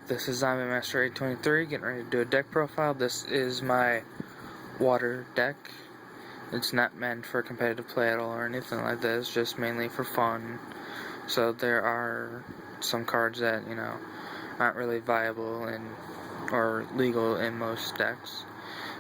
This is Zombie Master 823, getting ready to do a deck profile. This is my water deck. It's not meant for competitive play at all or anything like that. It's just mainly for fun. So there are some cards that, aren't really viable or legal in most decks.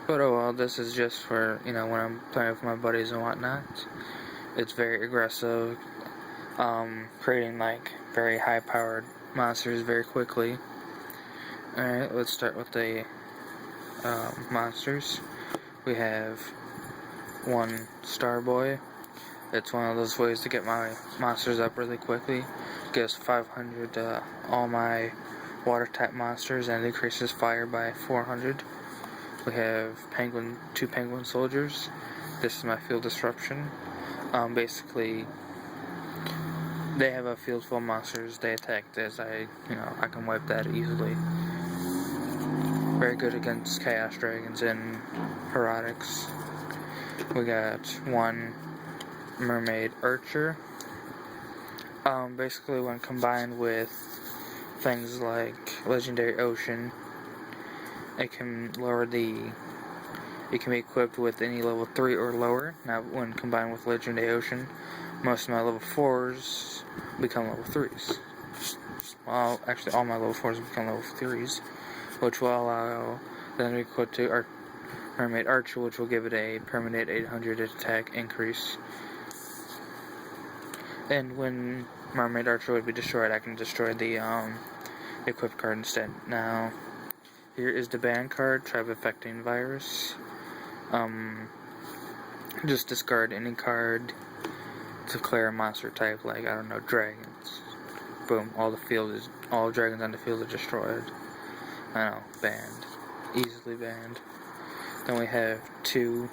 But oh well, this is just for, when I'm playing with my buddies and whatnot. It's very aggressive, creating very high powered monsters very quickly. Alright, let's start with the monsters. We have one Starboy. It's one of those ways to get my monsters up really quickly. Gives 500 to all my water type monsters and increases fire by 400. We have two penguin soldiers. This is my field disruption. Basically, they have a field full of monsters. They attack this. I can wipe that easily. Very good against Chaos Dragons and Herotics. We got one Mermaid Archer. Basically, when combined with things like Legendary Ocean, it can be equipped with any level 3 or lower. Now, when combined with Legendary Ocean, most of my level 4s become level 3s. Well, actually, all my level 4s become level 3s, which will allow them to be equipped to our Mermaid Archer, which will give it a permanent 800 attack increase. And when Mermaid Archer would be destroyed, I can destroy the equipped card instead. Now, here is the ban card, Tribe Affecting Virus. Just discard any card to clear a monster type, like, I don't know, dragons. Boom, all dragons on the field are destroyed. I know, banned. Easily banned. Then we have two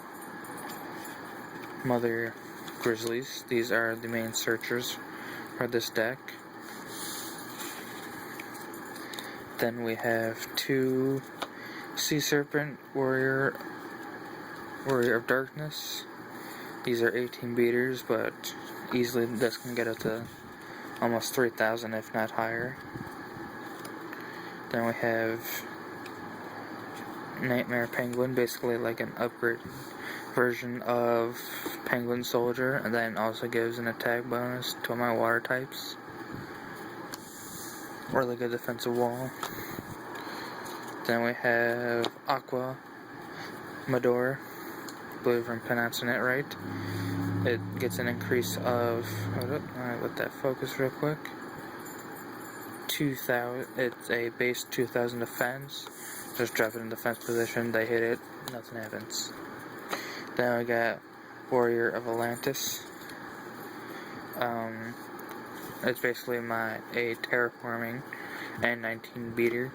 Mother Grizzlies. These are the main searchers for this deck. Then we have two Sea Serpent Warrior of Darkness. These are 18 beaters, but easily this can get up to almost 3,000 if not higher. Then we have Nightmare Penguin, basically like an upgrade version of Penguin Soldier, and then also gives an attack bonus to my water types. Really good defensive wall. Then we have Aqua Mador, I believe I'm pronouncing it right. It gets an increase of, alright, let that focus real quick. 2,000, it's a base 2,000 defense. Just drop it in defense position, they hit it, nothing happens. Then we got Warrior of Atlantis. It's basically a terraforming and 19 beater.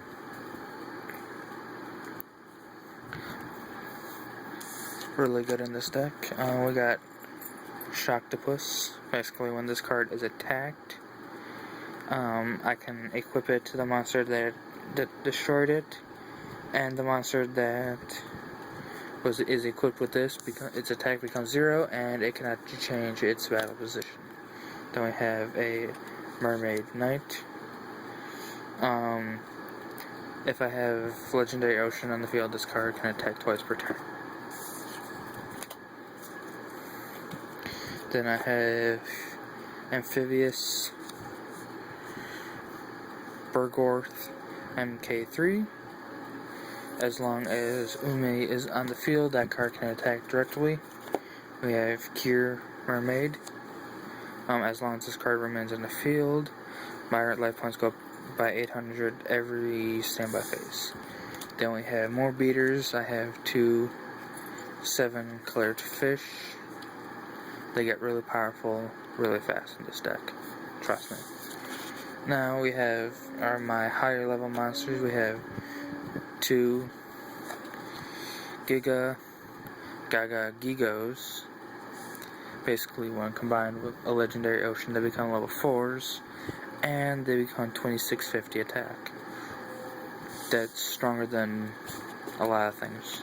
Really good in this deck. We got Shocktopus. Basically, when this card is attacked, I can equip it to the monster that destroyed it, and the monster that is equipped with this, its attack becomes 0, and it cannot change its battle position. Then we have a Mermaid Knight. If I have Legendary Ocean on the field, this card can attack twice per turn. Then I have Amphibious Bergorth MK3. As long as Ume is on the field, that card can attack directly. We have Cure Mermaid. As long as this card remains in the field, my life points go up by 800 every standby phase. Then we have more beaters. I have two 7-colored fish. They get really powerful really fast in this deck. Trust me. Now we have my higher level monsters. We have two Gaga Gigos. Basically, when combined with a Legendary Ocean, they become level 4s, and they become 2650 attack. That's stronger than a lot of things.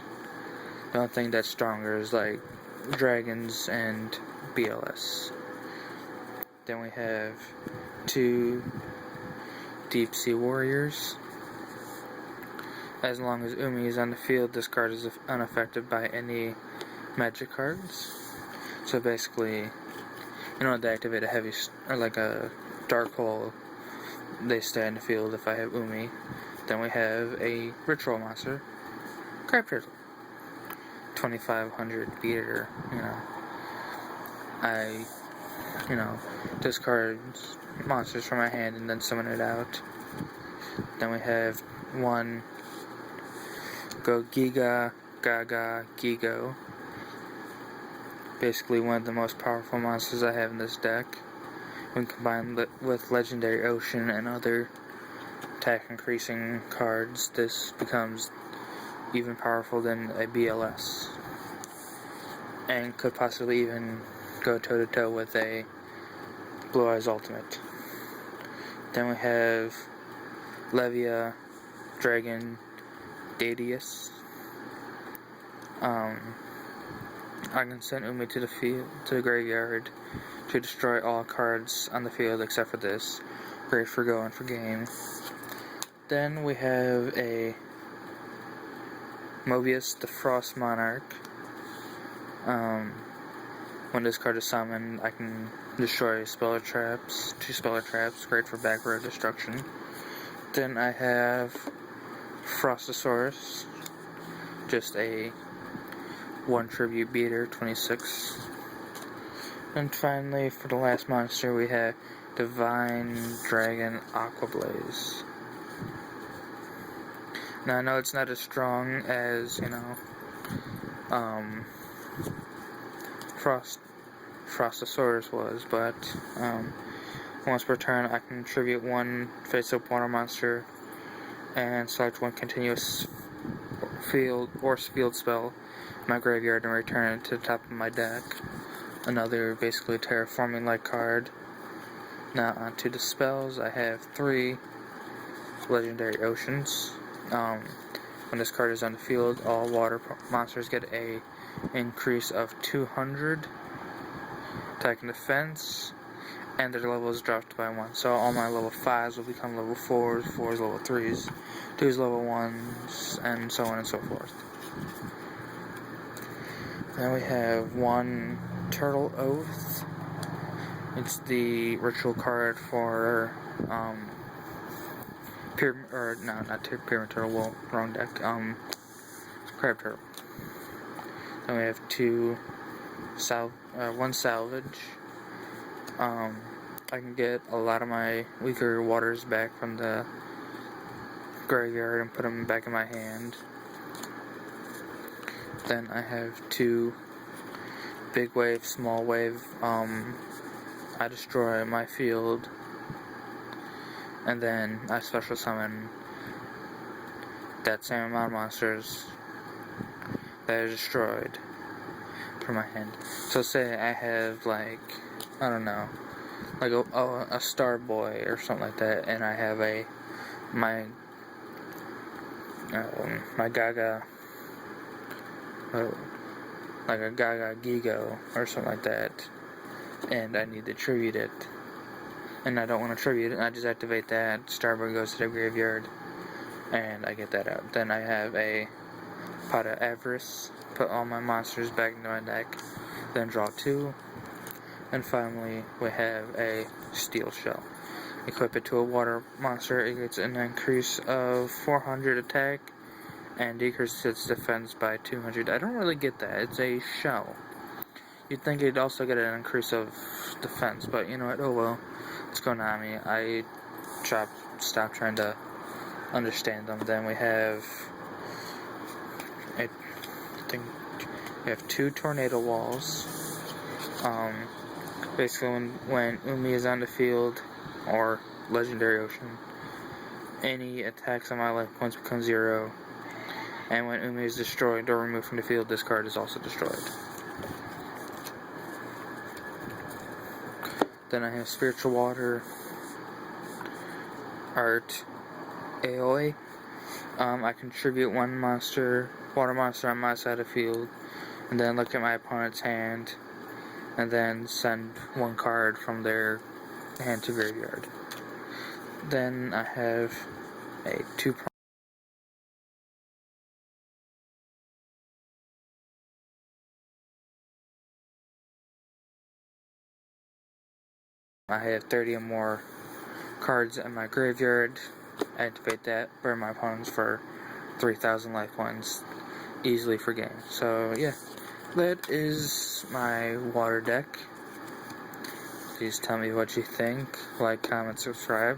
The only thing that's stronger is like dragons and BLS. Then we have two Deep Sea Warriors. As long as Umi is on the field, this card is unaffected by any magic cards. So basically, you know, to activate a heavy or like a dark hole, they stay in the field if I have Umi. Then we have a ritual monster, Crab Turtle, 2500 beater. I discard monsters from my hand and then summon it out. Then we have one Go Giga Gaga Gigo. Basically one of the most powerful monsters I have in this deck. When combined with Legendary Ocean and other attack increasing cards, this becomes even powerful than a BLS. And could possibly even go toe to toe with a Blue Eyes Ultimate. Then we have Levia Dragon Dadius. I can send Umi to the graveyard to destroy all cards on the field except for this. Great for go and for game. Then we have a Mobius the Frost Monarch. When this card is summoned, I can destroy two Speller Traps, great for back row destruction. Then I have Frostosaurus, just a 1 tribute beater, 26. And finally, for the last monster, we have Divine Dragon Aquablaze. Now I know it's not as strong as, Frostosaurus was, but once per turn I can tribute one face-up water monster and select one continuous field spell in my graveyard and return it to the top of my deck. Another basically terraforming-like card. Now onto the spells. I have 3 Legendary Oceans. When this card is on the field, all water monsters get a increase of 200 attack and defense, and their level is dropped by 1. So all my level 5s will become level 4s, 4s level 3s, 2s level 1s, and so on and so forth. Then we have one Turtle Oath. It's the ritual card for Pyramid Turtle, well, wrong deck, Crab Turtle. Then we have one Salvage. I can get a lot of my weaker waters back from the graveyard and put them back in my hand. Then I have 2 Big Wave, Small Wave. I destroy my field, and then I special summon that same amount of monsters that are destroyed from my hand. So say I have like a Star Boy or something like that, and I have my Gaga, like a Gaga Gigo or something like that, and I need to tribute it, and I don't want to tribute it, and I just activate that. Star Boy goes to the graveyard, and I get that out. Then I have a Pot of Avarice, put all my monsters back into my deck, then draw 2. And finally, we have a Steel Shell. Equip it to a water monster, it gets an increase of 400 attack, and decreases its defense by 200. I don't really get that, it's a shell. You'd think it'd also get an increase of defense, but you know what, oh well, it's Konami. I stopped trying to understand them. Then we have we have 2 Tornado Walls. Basically, when Umi is on the field, or Legendary Ocean, any attacks on my life points become 0. And when Umi is destroyed or removed from the field, this card is also destroyed. Then I have Spiritual Water, Art, Aoi. I contribute 1 water monster on my side of the field, and then look at my opponent's hand, and then send 1 card from their hand to graveyard. Then I have a 2 I have 30 or more cards in my graveyard. Activate that, burn my opponents for 3,000 life points easily for game. So yeah, that is my water deck. Please tell me what you think. Like, comment, subscribe.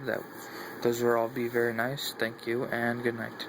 Those will all be very nice. Thank you and good night.